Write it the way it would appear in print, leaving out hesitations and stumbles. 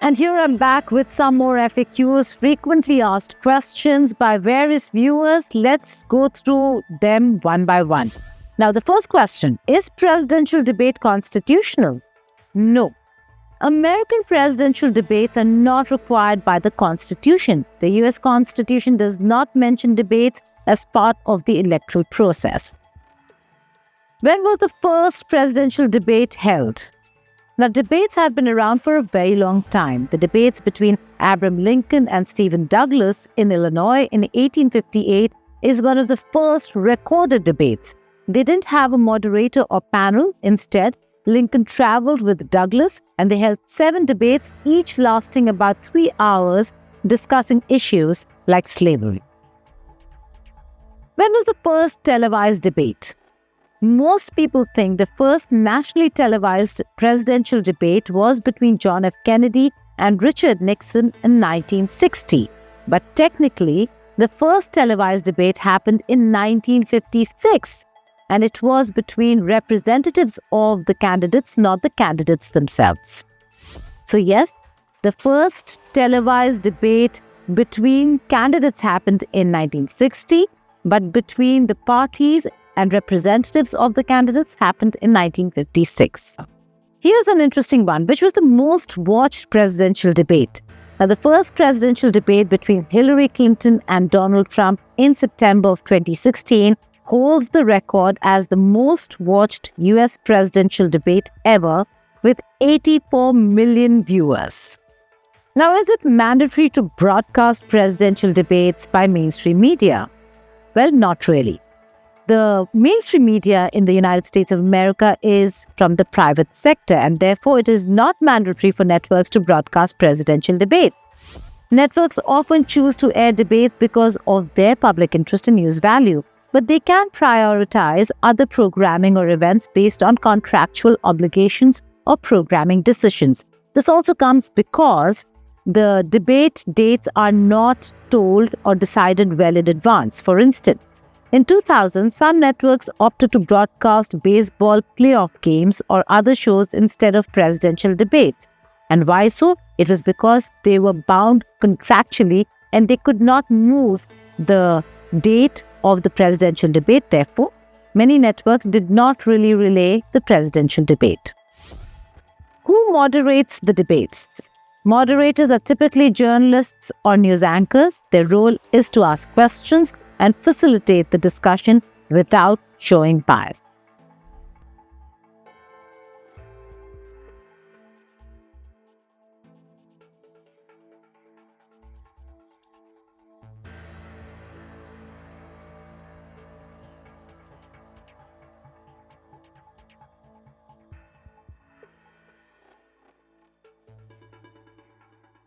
And here I'm back with some more FAQs, frequently asked questions by various viewers. Let's go through them one by one. Now, the first question, is presidential debate constitutional? No. American presidential debates are not required by the Constitution. The US Constitution does not mention debates as part of the electoral process. When was the first presidential debate held? Now, debates have been around for a very long time. The debates between Abraham Lincoln and Stephen Douglas in Illinois in 1858 is one of the first recorded debates. They didn't have a moderator or panel. Instead, Lincoln traveled with Douglas and they held 7 debates, each lasting about 3 hours, discussing issues like slavery. When was the first televised debate? Most people think the first nationally televised presidential debate was between John F. Kennedy and Richard Nixon in 1960. But technically, the first televised debate happened in 1956. And it was between representatives of the candidates, not the candidates themselves. So yes, the first televised debate between candidates happened in 1960, but between the parties and representatives of the candidates happened in 1956. Here's an interesting one. Which was the most watched presidential debate? Now, the first presidential debate between Hillary Clinton and Donald Trump in September of 2016 holds the record as the most watched US presidential debate ever with 84 million viewers. Now, is it mandatory to broadcast presidential debates by mainstream media? Well, not really. The mainstream media in the United States of America is from the private sector, and therefore it is not mandatory for networks to broadcast presidential debates. Networks often choose to air debates because of their public interest and news value, but they can prioritize other programming or events based on contractual obligations or programming decisions. This also comes because the debate dates are not told or decided well in advance. For instance, in 2000, some networks opted to broadcast baseball playoff games or other shows instead of presidential debates. And why so? It was because they were bound contractually and they could not move the date of the presidential debate. Therefore, many networks did not really relay the presidential debate. Who moderates the debates? Moderators are typically journalists or news anchors. Their role is to ask questions and facilitate the discussion without showing bias.